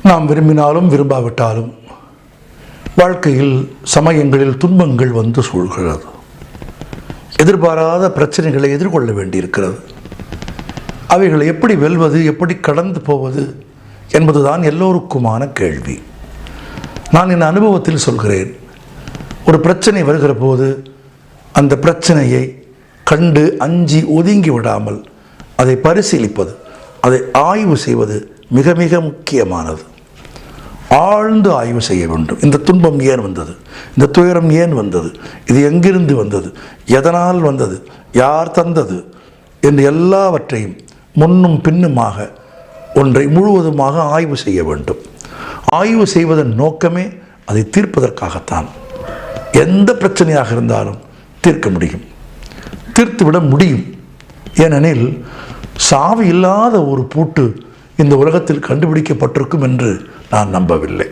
நாம் விரும்பினாலும் விரும்பாவிட்டாலும் வாழ்க்கையில் சமயங்களில் துன்பங்கள் வந்து சூழ்கிறது. எதிர்பாராத பிரச்சனைகளை எதிர்கொள்ள வேண்டியிருக்கிறது. அவைகளை எப்படி வெல்வது, எப்படி கடந்து போவது என்பதுதான் எல்லோருக்குமான கேள்வி. நான் என் அனுபவத்தில் சொல்கிறேன். ஒரு பிரச்சனை வருகிற போது அந்த பிரச்சனையை கண்டு அஞ்சி ஒதுங்கி விடாமல் அதை பரிசீலிப்பது, அதை ஆய்வு செய்வது மிக மிக முக்கியமானது. ஆழ்ந்து ஆய்வு செய்ய வேண்டும். இந்த துன்பம் ஏன் வந்தது, இந்த துயரம் ஏன் வந்தது, இது எங்கிருந்து வந்தது, எதனால் வந்தது, யார் தந்தது என்று எல்லாவற்றையும் முன்னும் பின்னுமாக ஒன்றை முழுவதுமாக ஆய்வு செய்ய வேண்டும். ஆய்வு செய்வதன் நோக்கமே அதை தீர்ப்பதற்காகத்தான். எந்த பிரச்சனையாக இருந்தாலும் தீர்க்க முடியும், தீர்த்துவிட முடியும். ஏனெனில் சாவி இல்லாத ஒரு பூட்டு இந்த உலகத்தில் கண்டுபிடிக்கப்பட்டிருக்கும் என்று நான் நம்பவில்லை.